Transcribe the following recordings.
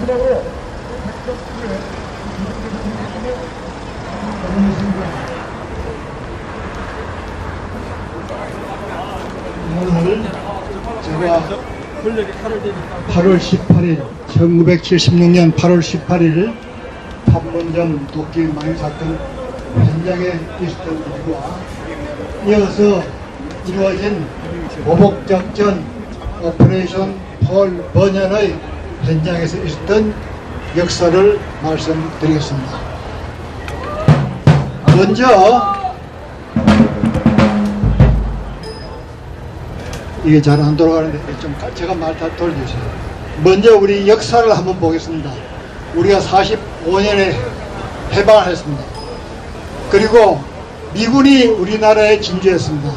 오늘 제가 8월 18일 1976년 8월 18일 판문점 도끼 망유 사건 현장에 있었던 일과 이어서 이루어진 보복작전 오퍼레이션 폴 버년의 현장에서 있었던 역사를 말씀드리겠습니다. 먼저 이게 잘 안 돌아가는데 좀 제가 말 다 돌려주세요. 먼저 우리 역사를 한번 보겠습니다. 우리가 45년에 해방을 했습니다. 그리고 미군이 우리나라에 진주했습니다.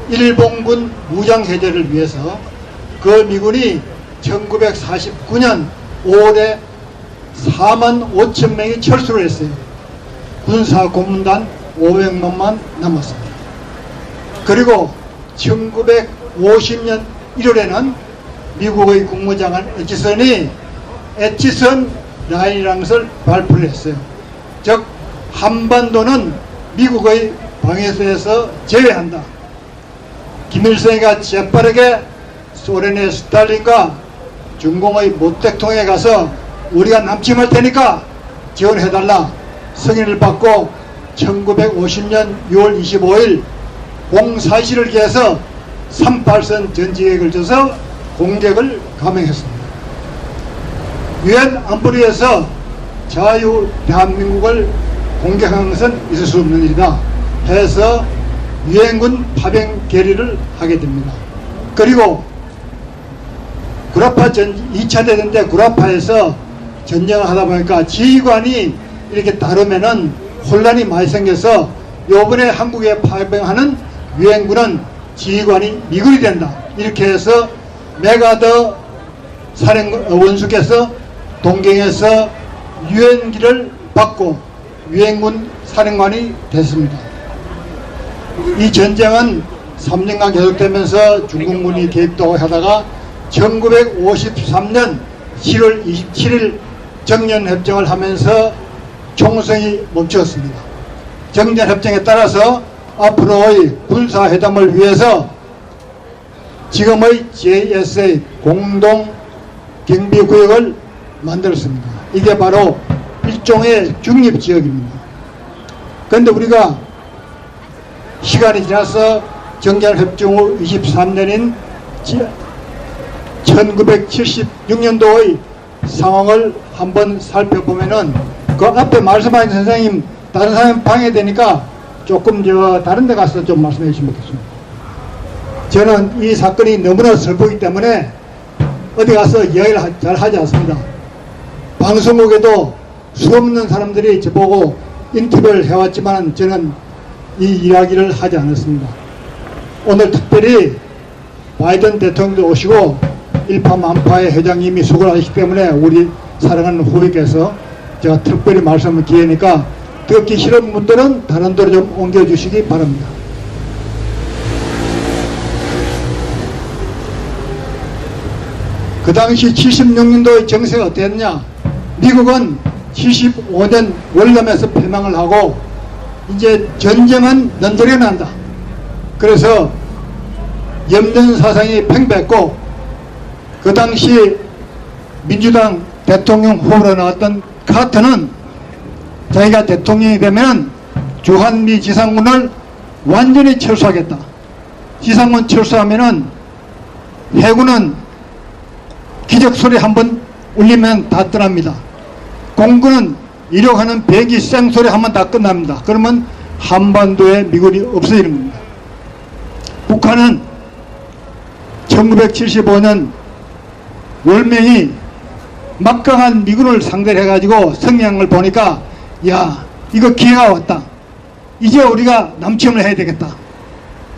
일본군 무장해제를 위해서 그 미군이 1949년 5월에 4만 5천 명이 철수를 했어요. 군사고문단 500명만 남았습니다. 그리고 1950년 1월에는 미국의 국무장관 애치선이 애치선 라인이라는 것을 발표를 했어요. 즉 한반도는 미국의 방해선에서 제외한다. 김일성이가 재빠르게 소련의 스탈린과 중공의 모택통에 가서 우리가 남침할 테니까 지원해달라 승인을 받고 1950년 6월 25일 공사실을 기해서 38선 전지에 걸쳐서 공격을 감행했습니다. 유엔 안보리에서 자유 대한민국을 공격한 것은 있을 수 없는 일이다 해서 유엔군 파병 결의를 하게 됩니다. 그리고 구라파 2차 대전 때 구라파에서 전쟁을 하다 보니까 지휘관이 이렇게 다르면은 혼란이 많이 생겨서 요번에 한국에 파병하는 유엔군은 지휘관이 미군이 된다. 이렇게 해서 메가더 원수께서 동경에서 유엔기를 받고 유엔군 사령관이 됐습니다. 이 전쟁은 3년간 계속되면서 중국군이 개입도 하다가 1953년 7월 27일 정년협정을 하면서 총성이 멈추었습니다. 정년협정에 따라서 앞으로의 군사회담을 위해서 지금의 JSA 공동경비구역을 만들었습니다. 이게 바로 일종의 중립지역입니다. 그런데 우리가 시간이 지나서 정전협정 후 23년인 1976년도의 상황을 한번 살펴보면은 그 앞에 말씀하신 선생님 다른 사람 방해되니까 조금 다른 데 가서 좀 말씀해 주시면 좋겠습니다. 저는 이 사건이 너무나 슬프기 때문에 어디 가서 이야기를 잘 하지 않습니다. 방송국에도 수없는 사람들이 저보고 인터뷰를 해왔지만 저는 이 이야기를 하지 않았습니다. 오늘 특별히 바이든 대통령도 오시고 일파만파의 회장님이 수고를 하시기 때문에 우리 사랑하는 후배께서 제가 특별히 말씀을 기회니까 듣기 싫은 분들은 다른 데로 좀 옮겨주시기 바랍니다. 그 당시 76년도의 정세가 어땠냐? 미국은 75년 월남에서 패망을 하고 이제 전쟁은 넘들여 난다. 그래서 염전 사상이 팽배했고 그 당시 민주당 대통령 후보로 나왔던 카터는 자기가 대통령이 되면 주한미 지상군을 완전히 철수하겠다. 지상군 철수하면은 해군은 기적소리 한번 울리면 다 떠납니다. 공군은 이륙하는 배기 쌩소리 한번 다 끝납니다. 그러면 한반도에 미군이 없어지는 겁니다. 북한은 1975년 월명이 막강한 미군을 상대로 해가지고 승리한 걸 보니까 야 이거 기회가 왔다. 이제 우리가 남침을 해야 되겠다.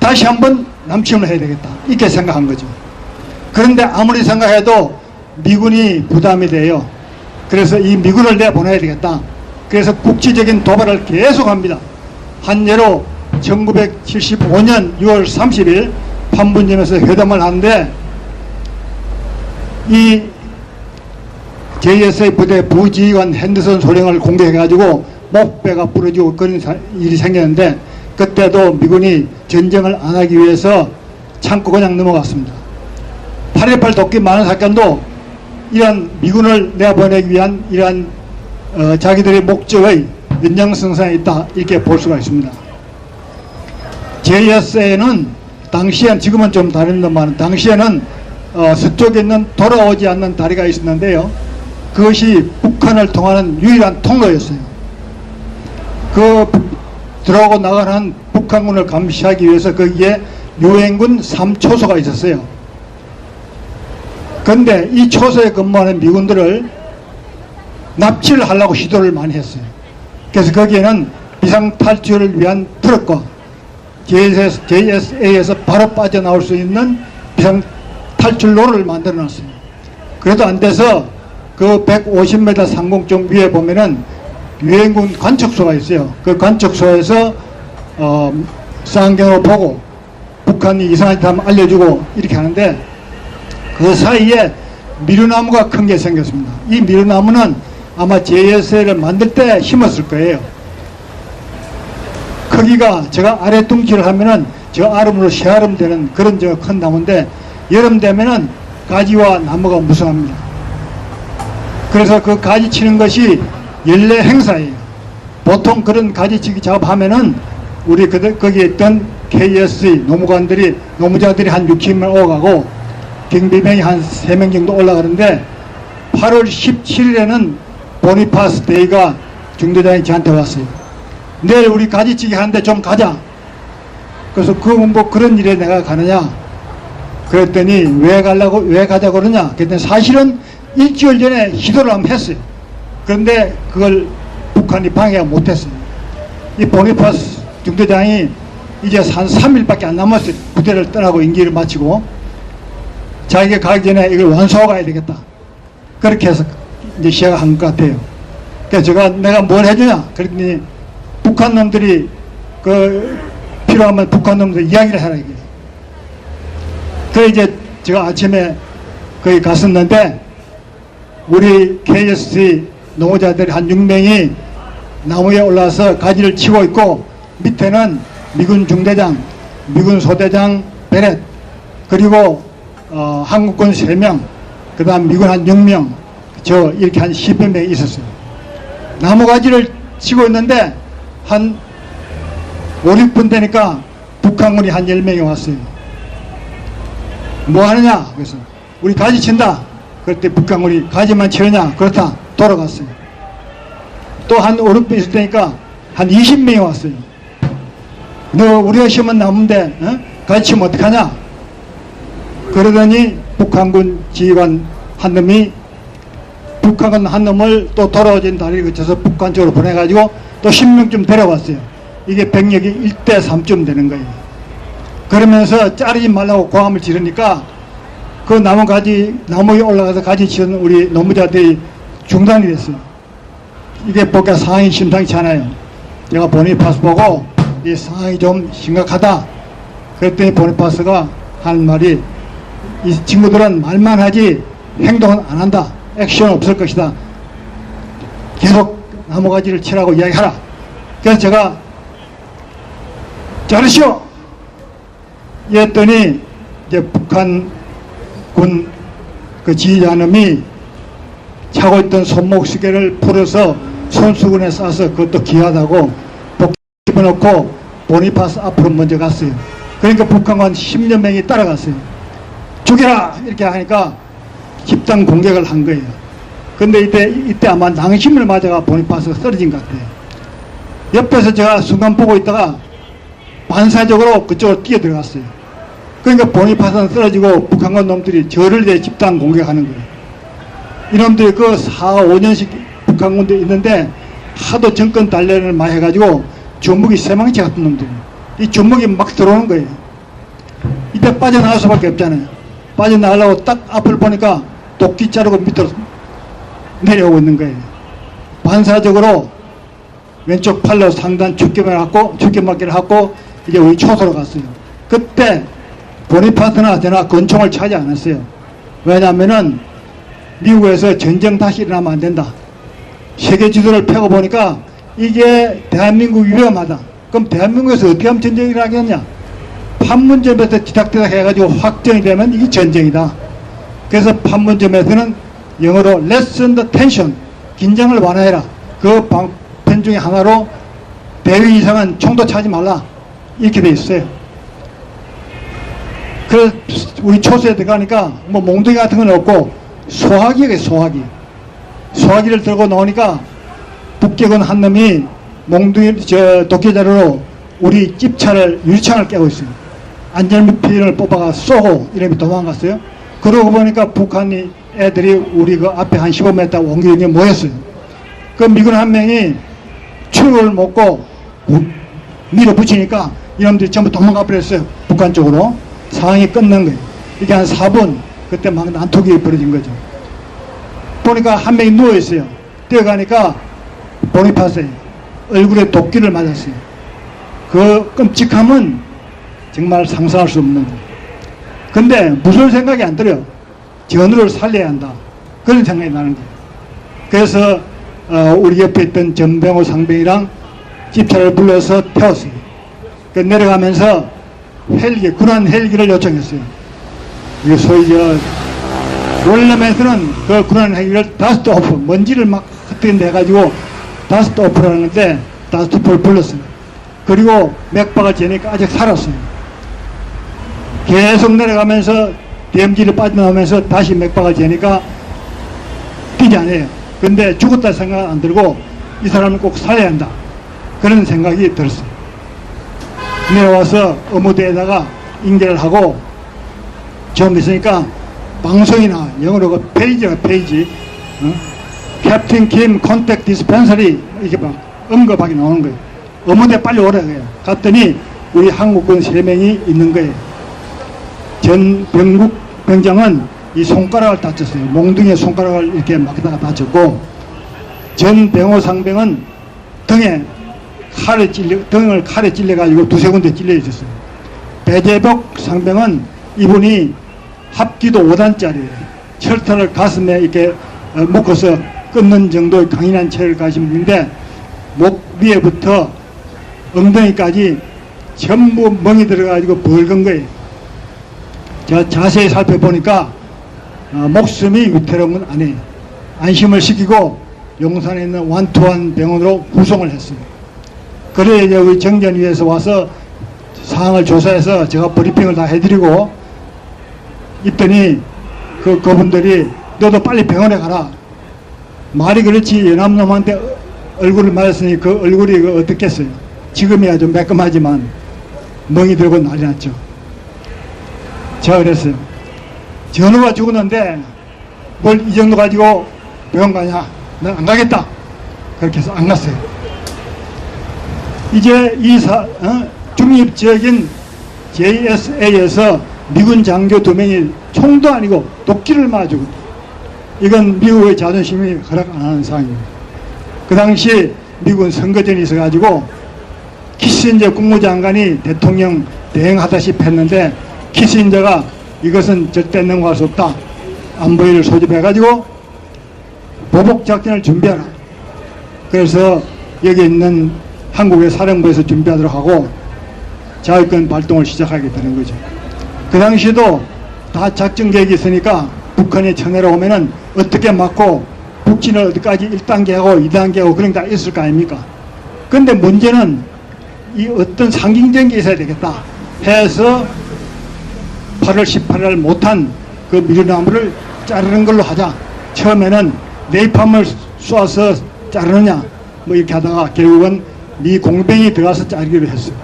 다시 한번 남침을 해야 되겠다. 이렇게 생각한 거죠. 그런데 아무리 생각해도 미군이 부담이 돼요. 그래서 이 미군을 내보내야 되겠다. 그래서 국지적인 도발을 계속합니다. 한 예로 1975년 6월 30일 판문점에서 회담을 하는데 이 JSA 부대 부지휘관 핸드선 소령을 공격해가지고 목배가 부러지고 그런 일이 생겼는데, 그때도 미군이 전쟁을 안 하기 위해서 참고 그냥 넘어갔습니다. 8.18 도끼 많은 사건도 이러한 미군을 내보내기 위한 이러한 자기들의 목적의 연장성상에 있다, 이렇게 볼 수가 있습니다. JSA는 당시엔, 지금은 좀 다릅니다만 당시에는 서쪽에 있는 돌아오지 않는 다리가 있었는데요, 그것이 북한을 통하는 유일한 통로였어요. 그 들어오고 나가는 북한군을 감시하기 위해서 거기에 유엔군 3초소가 있었어요. 그런데 이 초소에 근무하는 미군들을 납치를 하려고 시도를 많이 했어요. 그래서 거기에는 비상탈출을 위한 트럭과 JSA에서 바로 빠져나올 수 있는 비상탈출로를 만들어 놨어요. 그래도 안 돼서 그 150m 상공점 위에 보면은 유엔군 관측소가 있어요. 그 관측소에서 쌍경으로 보고 북한이 이상한 짓 하면 알려주고 이렇게 하는데, 그 사이에 미루나무가 큰 게 생겼습니다. 이 미루나무는 아마 JSA를 만들 때 심었을 거예요. 크기가 제가 아래 둥치를 하면은 저 아름으로 세 아름 되는 그런 저 큰 나무인데, 여름 되면은 가지와 나무가 무성합니다. 그래서 그 가지 치는 것이 연례 행사예요. 보통 그런 가지치기 작업하면은 우리 거기에 있던 KSC 노무자들이 한 60명 오가고 경비병이 한 3명 정도 올라가는데, 8월 17일에는 보니파스 데이가 중대장이 저한테 왔어요. 내일 우리 가지치기 하는데 좀 가자. 그래서 뭐 그런 일에 내가 가느냐 그랬더니, 왜 가자고 그러냐 그랬더니, 사실은 일주일 전에 시도를 한번 했어요. 그런데 그걸 북한이 방해가 못했어요. 이 보니파스 중대장이 이제 한 3일밖에 안 남았어요. 부대를 떠나고 임기를 마치고 자기가 가기 전에 이걸 완수하고 가야 되겠다. 그렇게 해서 이제 시작한 것 같아요. 그래서 내가 뭘 해주냐 그랬더니, 북한 놈들이 필요하면 북한 놈들 이야기를 하라 이게. 그래 이제 제가 아침에 거기 갔었는데, 우리 KSC 노무자들이 한 6명이 나무에 올라와서 가지를 치고 있고, 밑에는 미군 중대장, 미군 소대장 베렛, 그리고 한국군 3명, 그 다음 미군 한 6명, 저 이렇게 한 10여 명이 있었어요. 나무가지를 치고 있는데 한 5, 6분 되니까 북한군이 한 10명이 왔어요. 뭐 하느냐? 그래서 우리 가지 친다. 그때 북한군이 가지만 치느냐? 그렇다. 돌아갔어요. 또 한 5, 6분 있을 테니까 한 20명이 왔어요. 너 우리가 심은 나무인데 가지 치면 어떡하냐? 그러더니 북한군 지휘관 한 놈이 북한군 한 놈을 또 돌아오진 다리를 거쳐서 북한 쪽으로 보내가지고 또 10명쯤 데려왔어요. 이게 병력이 1대3쯤 되는 거예요. 그러면서 자르지 말라고 고함을 지르니까 그 나무에 올라가서 가지 치는 우리 노무자들이 중단이 됐어요. 이게 보니까 상황이 심상치 않아요. 내가 보니파스 보고 이 상황이 좀 심각하다. 그랬더니 보니파스가 하는 말이, 이 친구들은 말만 하지 행동은 안 한다. 액션 없을 것이다. 계속 나무가지를 치라고 이야기하라. 그래서 제가 자르시오! 이랬더니 이제 북한군 그 지휘자놈이 차고 있던 손목시계를 풀어서 손수건에 싸서 그것도 귀하다고 집어넣고 보니파스 앞으로 먼저 갔어요. 그러니까 북한군 10여 명이 따라갔어요. 죽여라! 이렇게 하니까 집단 공격을 한 거예요. 근데 이때 아마 낭심을 맞아가 보니파스가 쓰러진 것 같아요. 옆에서 제가 순간 보고 있다가 반사적으로 그쪽으로 뛰어 들어갔어요. 그러니까 보니파스는 쓰러지고 북한군 놈들이 저를 이제 집단 공격하는 거예요. 이놈들이 그 4, 5년씩 북한군도 있는데 하도 정권 단련을 많이 해가지고 주먹이 쇠망치 같은 놈들이에요. 이 주먹이 막 들어오는 거예요. 이때 빠져나갈 수밖에 없잖아요. 빠져나가려고 딱 앞을 보니까 도끼 자르고 밑으로 내려오고 있는 거예요. 반사적으로 왼쪽 팔로 상단 죽게맞기를 하고 이제 우리 초소로 갔어요. 그때 보니파스나 저나 권총을 차지 않았어요. 왜냐하면은 미국에서 전쟁 다시 일어나면 안 된다. 세계 지도를 펴고보니까 이게 대한민국 위험하다. 그럼 대한민국에서 어떻게 하면 전쟁이 일어나겠냐? 판문점에서 뒤닥뒤닥 해가지고 확정이 되면 이게 전쟁이다. 그래서 판문점에서는 영어로 lessen the tension, 긴장을 완화해라. 그 방편 중에 하나로 대위 이상은 총도 차지 말라. 이렇게 돼 있어요. 그래서 우리 초소에 들어가니까 뭐 몽둥이 같은 건 없고 소화기가 소화기. 소화기를 들고 나오니까 북경은 한 놈이 몽둥이 도끼자루로 우리 집차를 유리창을 깨고 있어요. 안전피를 뽑아가 쏘고 이름이 도망갔어요. 그러고 보니까 북한 애들이 우리 그 앞에 한 15m 원기경에 모였어요. 그 미군 한 명이 추를 먹고 밀어붙이니까 이놈들이 전부 도망가 버렸어요. 북한 쪽으로. 상황이 끝난 거예요. 이게 한 4분 그때 막 난투기 벌어진 거죠. 보니까 한 명이 누워있어요. 뛰어가니까 보니파스에 얼굴에 도끼를 맞았어요. 그 끔찍함은 정말 상상할 수 없는 거예요. 근데 무슨 생각이 안 들어요. 전우를 살려야 한다. 그런 생각이 나는 거예요. 그래서 우리 옆에 있던 전병호 상병이랑 집차를 불러서 태웠어요. 그 내려가면서 헬기, 군한 헬기를 요청했어요. 이게 소위 롤러맨스는 그 군한 헬기를 다스트 오프, 먼지를 막 흩어진다 해가지고 다스트 오프라는 건데 다스트 오프를 불렀어요. 그리고 맥박을 재니까 아직 살았어요. 계속 내려가면서 DMZ를 빠져나오면서 다시 맥박을 재니까 뛰지 않아요. 근데 죽었다 생각 안 들고 이 사람을 꼭 살려야 한다. 그런 생각이 들었어요. 내려와서 업무대에다가 인계를 하고 좀 있으니까 방송이나 영어로 그 페이지가 페이지 캡틴 김 컨택 디스펜서리 이렇게 막 언급하게 나오는 거예요. 업무대 빨리 오라 그래요. 갔더니 우리 한국군 3명이 있는 거예요. 전병국 병장은 이 손가락을 다쳤어요. 몽둥이에 손가락을 이렇게 막다가 다쳤고 전병호 상병은 등을 칼에 찔려가지고 두세 군데 찔려 있었어요. 배재복 상병은 이분이 합기도 5단짜리예요. 철퇴를 가슴에 이렇게 묶어서 끊는 정도의 강인한 체를 가진 분인데 목 위에부터 엉덩이까지 전부 멍이 들어가지고 벌건 거예요. 제가 자세히 살펴보니까 목숨이 위태로운 건 아니에요. 안심을 시키고 용산에 있는 완투한 병원으로 후송을 했어요. 그래 이제 우리 정전위에서 와서 상황을 조사해서 제가 브리핑을 다 해드리고 있더니 그분들이 너도 빨리 병원에 가라. 말이 그렇지 연합놈한테 얼굴을 맞았으니 그 얼굴이 어떻겠어요. 지금이야 좀 매끈하지만 멍이 들고 난리 났죠. 제가 그랬어요. 전우가 죽었는데 뭘 이 정도 가지고 병원 가냐. 난 안 가겠다. 그렇게 해서 안 갔어요. 이제 중립적인 JSA에서 미군 장교 2명이 총도 아니고 도끼를 맞아주고 이건 미국의 자존심이 허락 안 하는 상황입니다. 그 당시 미군 선거전이 있어가지고 키신저 국무장관이 대통령 대행하다시피 했는데 키신저가 이것은 절대 넘어갈 수 없다. 안보위를 소집해가지고 보복작전을 준비하라. 그래서 여기 있는 한국의 사령부에서 준비하도록 하고 자위권 발동을 시작하게 되는 거죠. 그 당시에도 다 작전 계획이 있으니까 북한이 쳐내려 오면은 어떻게 막고 북진을 어디까지 1단계 하고 2단계 하고 그런 게 다 있을 거 아닙니까? 근데 문제는 이 어떤 상징적인 게 있어야 되겠다 해서 8월 18일 못한 그 밀나무를 자르는 걸로 하자. 처음에는 네이팜을 쏘아서 자르느냐 뭐 이렇게 하다가 결국은 미 공병이 들어가서 자르기로 했어요.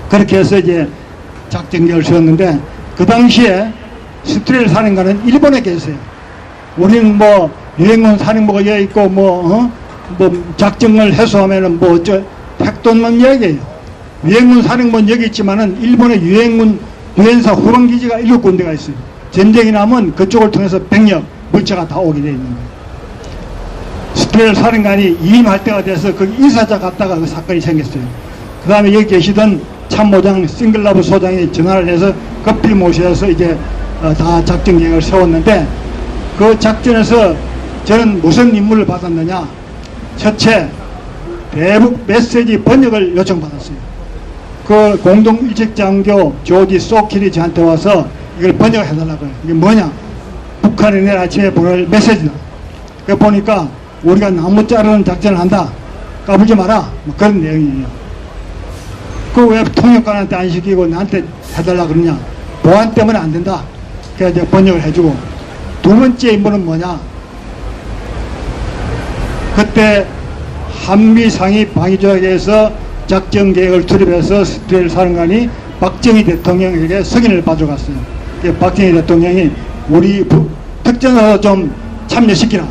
그렇게 해서 이제 작전계획을 세웠는데 그 당시에 스트렐 사령관은 일본에 계세요. 우리는 뭐 유행군 사령부가 여기 있고 뭐 작전을 해소하면은 뭐 택도 없는 이야기예요. 유행군 사령부는 여기 있지만은 일본의 유엔사 후방기지가 7군데가 있어요. 전쟁이 나면 그쪽을 통해서 병력, 물자가 다 오게 돼 있는 거예요. 스트렐 사령관이 이임할 때가 돼서 거기 인사자 갔다가 그 사건이 생겼어요. 그 다음에 여기 계시던 참모장 싱글라브 소장이 전화를 해서 급히 모셔서 이제 다 작전 계획을 세웠는데 그 작전에서 저는 무슨 임무를 받았느냐. 첫째, 대북 메시지 번역을 요청받았어요. 그 공동일책장교 조지 소킬이 저한테 와서 이걸 번역해달라고요. 이게 뭐냐? 북한이 내일 아침에 보낼 메시지다. 그 보니까 우리가 나무 자르는 작전을 한다. 까불지 마라. 뭐 그런 내용이에요. 그 왜 통역관한테 안 시키고 나한테 해달라 그러냐? 보안 때문에 안 된다. 그래서 제가 번역을 해주고. 두 번째 임무는 뭐냐? 그때 한미 상위 방위조약에서 작전 계획을 투입해서 스트레일 사령관이 박정희 대통령에게 승인을 받으러 갔어요. 박정희 대통령이 우리 특전사 좀 참여시키라.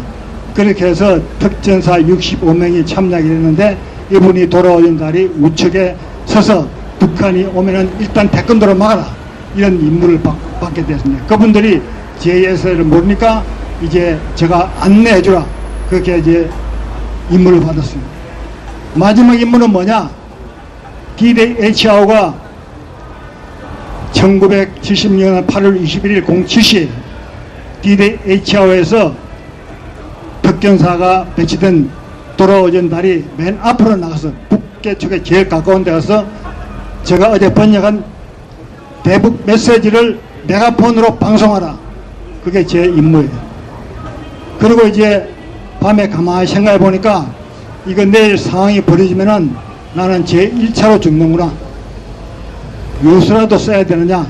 그렇게 해서 특전사 65명이 참여하게 됐는데 이분이 돌아오는 날이 우측에 서서 북한이 오면은 일단 태권도로 막아라. 이런 임무를 받게 됐습니다. 그분들이 JS를 모르니까 이제 제가 안내해주라. 그렇게 이제 임무를 받았습니다. 마지막 임무는 뭐냐? D-Day H아우가 1970년 8월 21일 07시에 D-Day H아우에서 특전사가 배치된 돌아오던 달이 맨 앞으로 나가서 북계 쪽에 제일 가까운 데 가서 제가 어제 번역한 대북 메시지를 메가폰으로 방송하라. 그게 제 임무예요. 그리고 이제 밤에 가만히 생각해 보니까 이거 내일 상황이 벌어지면은 나는 제 1차로 죽는구나. 유수라도 써야 되느냐.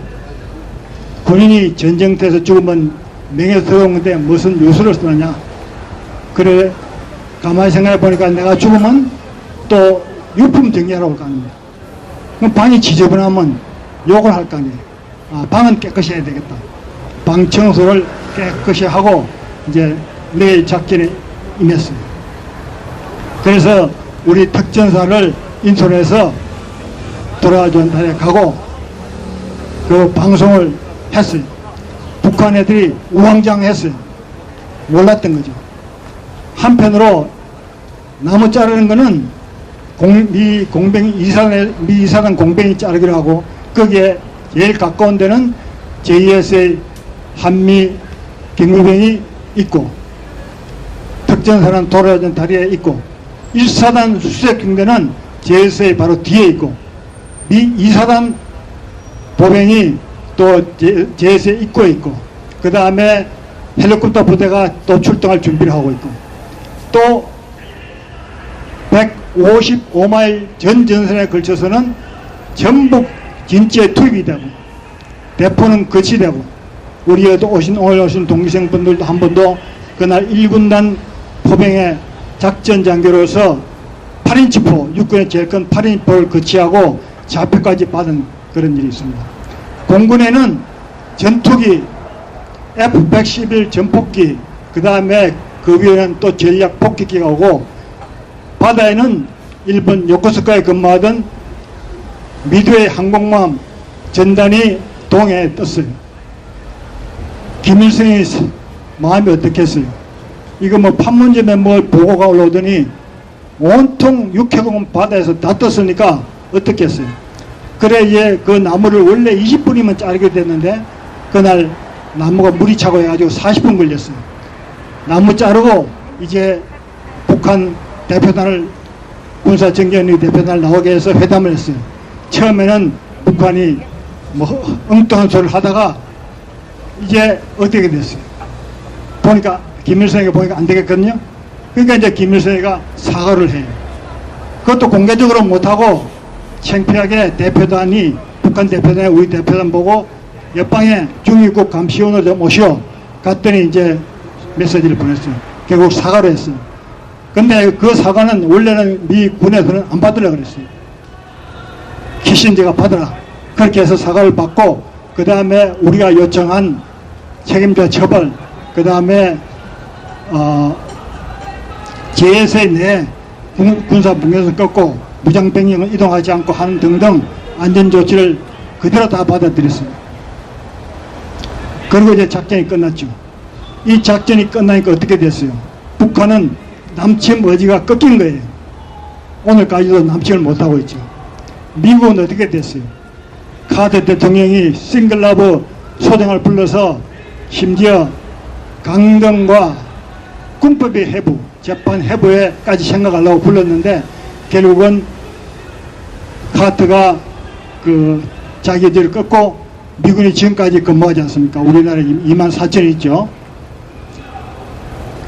군인이 전쟁터에서 죽으면 명예스러운 건데 무슨 유수를 쓰느냐. 그래 가만히 생각해 보니까 내가 죽으면 또 유품 정리하러 올 거 아닙니까. 그럼 방이 지저분하면 욕을 할 거 아니에요. 아, 방은 깨끗이 해야 되겠다. 방 청소를 깨끗이 하고 이제 내일 작전에 임했어요. 그래서 우리 특전사를 인솔해서 돌아와준 달에 가고 그 방송을 했어요. 북한 애들이 우왕좌왕했어요. 몰랐던 거죠. 한편으로 나무 자르는 거는 미 이사단 공병이 자르기로 하고 거기에 제일 가까운 데는 JSA 한미 경비병이 있고 특전사는 돌아오던 다리에 있고 1사단 수색경대는 JSA 바로 뒤에 있고 미 2사단 보병이 또 JSA 입구에 있고 그 다음에 헬리콥터 부대가 또 출동할 준비를 하고 있고 또 155마일 전 전선에 걸쳐서는 전북 진지에 투입이 되고 대포는 거치되고 우리 오늘 오신 동기생분들도 한 번도 그날 1군단 포병의 작전 장교로서 8인치포 육군의 제일 큰 8인치포를 거치하고 좌표까지 받은 그런 일이 있습니다. 공군에는 전투기 F-111 전폭기 그 다음에 그 위에는 또 전략 폭격기가 오고 바다에는 일본 요코스카에 근무하던 미드웨이 항공모함 전단이 동해에 떴어요. 김일성이 마음이 어떻겠어요? 이거 뭐 판문점에 뭘 보고가 올라오더니 온통 육해공 바다에서 다 떴으니까 어떻겠어요? 그래 이제 그 나무를 원래 20분이면 자르게 됐는데 그날 나무가 물이 차고 해가지고 40분 걸렸어요. 나무 자르고 이제 북한 대표단을 군사정전위 대표단을 나오게 해서 회담을 했어요. 처음에는 북한이 뭐 엉뚱한 소리를 하다가 이제 어떻게 됐어요? 보니까 김일성이가 보니까 안 되겠거든요. 그러니까 이제 김일성이가 사과를 해요. 그것도 공개적으로 못하고 창피하게 대표단이 북한 대표단이 우리 대표단 보고 옆방에 중위국 감시원을 좀 오시오. 갔더니 이제 메시지를 보냈어요. 결국 사과를 했어요. 근데 그 사과는 원래는 미 군에서는 안 받으려고 그랬어요. 키신저가 받으라. 그렇게 해서 사과를 받고 그 다음에 우리가 요청한 책임자 처벌 그 다음에 JSA 내 군사 분계선 꺾고 무장병력을 이동하지 않고 하는 등등 안전조치를 그대로 다 받아들였어요. 그리고 이제 작전이 끝났죠. 이 작전이 끝나니까 어떻게 됐어요? 북한은 남침 의지가 꺾인 거예요. 오늘까지도 남침을 못하고 있죠. 미국은 어떻게 됐어요? 카터 대통령이 싱글라브 소장을 불러서 심지어 강등과 군법의 해부, 재판 해부에까지 생각하려고 불렀는데 결국은 카트가 그 자기들을 끊고 미군이 지금까지 근무하지 않습니까? 우리나라에 2만 4천이 있죠.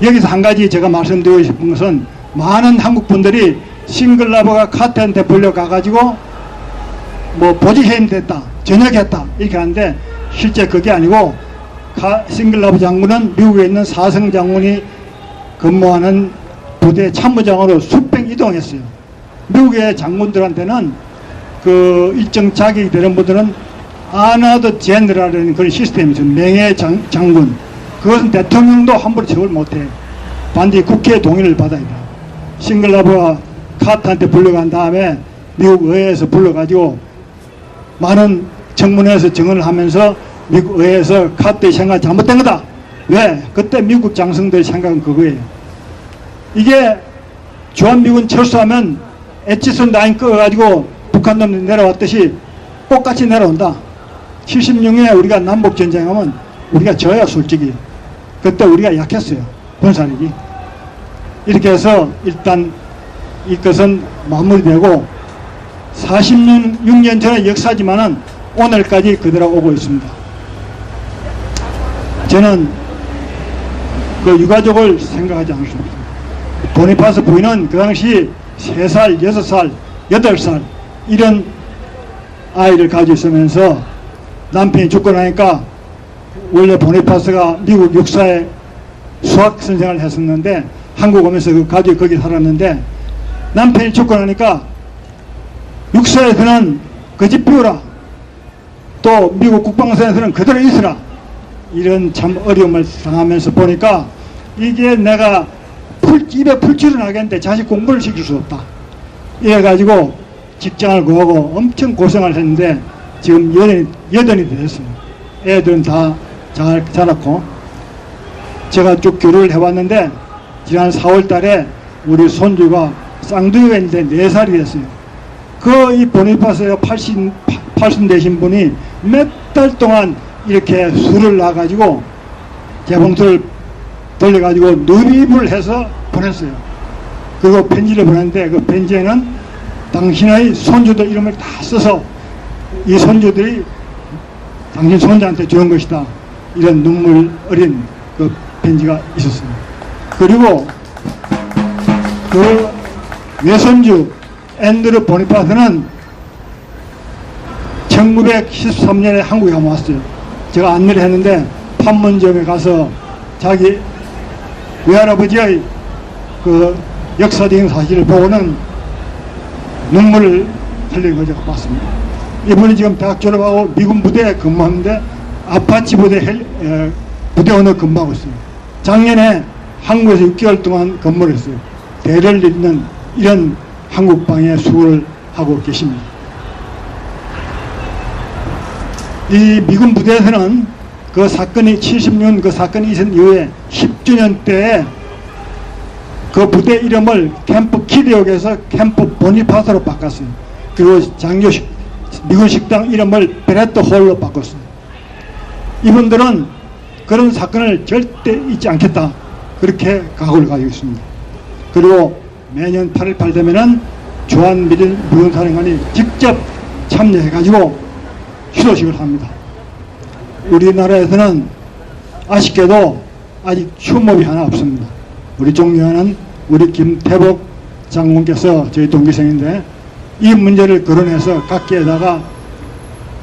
여기서 한 가지 제가 말씀드리고 싶은 것은 많은 한국 분들이 싱글라버가 카트한테 불려가가지고 뭐 보직해임 됐다, 전역했다 이렇게 하는데 실제 그게 아니고 싱글라버 장군은 미국에 있는 사성 장군이 근무하는 부대 참모장으로 수평 이동했어요. 미국의 장군들한테는 그 일정 자격이 되는 분들은 아나드 제너럴이라는 그런 시스템이 있어요. 명예 장군. 그것은 대통령도 함부로 처벌 못해요. 반드시 국회의 동의를 받아야 돼요. 싱글라버가 카트한테 불러간 다음에 미국 의회에서 불러가지고 많은 청문회에서 증언을 하면서 미국 의회에서 카트의 생각이 잘못된 거다. 왜? 그때 미국 장성들의 생각은 그거예요. 이게 주한미군 철수하면 에치슨 라인 끄어가지고 북한 놈들이 내려왔듯이 똑같이 내려온다. 76년에 우리가 남북전쟁하면 우리가 져요, 솔직히. 그때 우리가 약했어요, 군사력이. 이렇게 해서 일단 이것은 마무리되고 46년 전의 역사지만은 오늘까지 그대로 오고 있습니다. 저는 그 유가족을 생각하지 않습니다. 보니파스 부인은 그 당시 3살, 6살, 8살 이런 아이를 가지고 있으면서 남편이 죽고 나니까 원래 보니파스가 미국 육사에 수학 선생을 했었는데 한국 오면서 그 가족이 거기 살았는데 남편이 죽고 나니까 육사에서는 그 집 비우라, 또 미국 국방선에서는 그대로 있으라, 이런 참 어려움을 당하면서 보니까 이게 내가 입에 풀칠을 하겠는데 자식 공부를 시킬 수 없다. 이래가지고 직장을 구하고 엄청 고생을 했는데 지금 여든이 됐어요. 애들은 다 잘 자랐고 제가 쭉 교류를 해왔는데 지난 4월 달에 우리 손주가 쌍둥이가 있는데 4살이 됐어요. 그 이 보니파스에 80 되신 분이 몇 달 동안 이렇게 술을 놔가지고 재봉틀을 돌려가지고 누립을 해서 보냈어요. 그리고 편지를 보냈는데 그 편지에는 당신의 손주들 이름을 다 써서 이 손주들이 당신 손자한테 주는 것이다, 이런 눈물 어린 그 편지가 있었습니다. 그리고 그 외손주 앤드루 보니파스는 1913년에 한국에 왔어요. 제가 안내를 했는데 판문점에 가서 자기 외할아버지의 그 역사적인 사실을 보고는 눈물을 흘리는 걸 제가 봤습니다. 이분이 지금 대학 졸업하고 미군 부대에 근무하는데 아파치 부대원으로 근무하고 있어요. 작년에 한국에서 6개월 동안 근무를 했어요. 대를 잇는 이런 한국방의 수고를 하고 계십니다. 이 미군 부대에서는 그 사건이 70년 그 사건이 있은 이후에 10주년 때에 그 부대 이름을 캠프 키드역에서 캠프 보니파스로 바꿨어요. 그리고 장교 미군 식당 이름을 베레트 홀로 바꿨어요. 이분들은 그런 사건을 절대 잊지 않겠다, 그렇게 각오를 가지고 있습니다. 그리고 매년 8.18 되면은 주한미군사령관이 직접 참여해가지고 희소식을 합니다. 우리나라에서는 아쉽게도 아직 추모비 하나 없습니다. 우리 종묘하는 우리 김태복 장군께서 저희 동기생인데 이 문제를 거론해서 각계에다가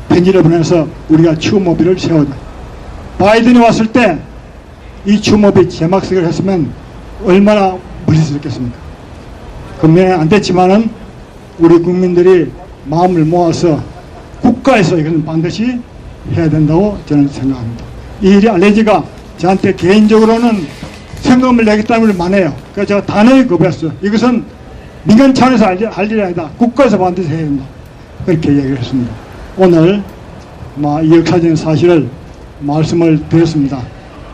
편지를 보내서 우리가 추모비를 세우자. 바이든이 왔을 때 이 추모비 제막식을 했으면 얼마나 멋있었겠습니까? 금년에 안 됐지만은 우리 국민들이 마음을 모아서 국가에서 이것은 반드시 해야 된다고 저는 생각합니다. 이 일이 알레지가 저한테 개인적으로는 생각을 내겠다는 걸 만해요. 그래서 제가 단호히 거부했어요. 이것은 민간 차원에서 할 일이 아니다. 국가에서 반드시 해야 된다, 그렇게 얘기를 했습니다. 오늘 이 역사적인 사실을 말씀을 드렸습니다.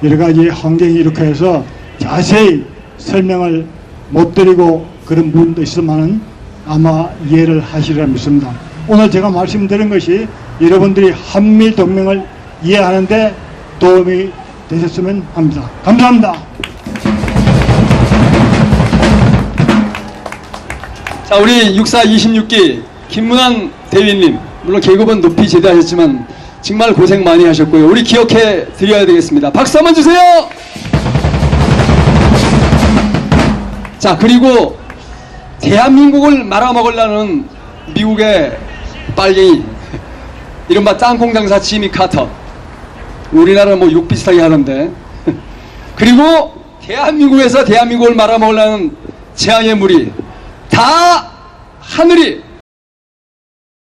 여러 가지 환경이 이렇게 해서 자세히 설명을 못 드리고 그런 부분도 있으면은 아마 이해를 하시리라 믿습니다. 오늘 제가 말씀드린 것이 여러분들이 한미동맹을 이해하는데 도움이 되셨으면 합니다. 감사합니다. 자, 우리 6426기 김문환 대위님, 물론 계급은 높이 제대하셨지만 정말 고생 많이 하셨고요. 우리 기억해 드려야 되겠습니다. 박수 한번 주세요. 자, 그리고 대한민국을 말아먹으려는 미국의 빨갱이, 이른바 땅콩 장사 지미 카터, 우리나라 뭐 욕 비슷하게 하던데 그리고 대한민국에서 대한민국을 말아먹으려는 재앙의 무리, 다 하늘이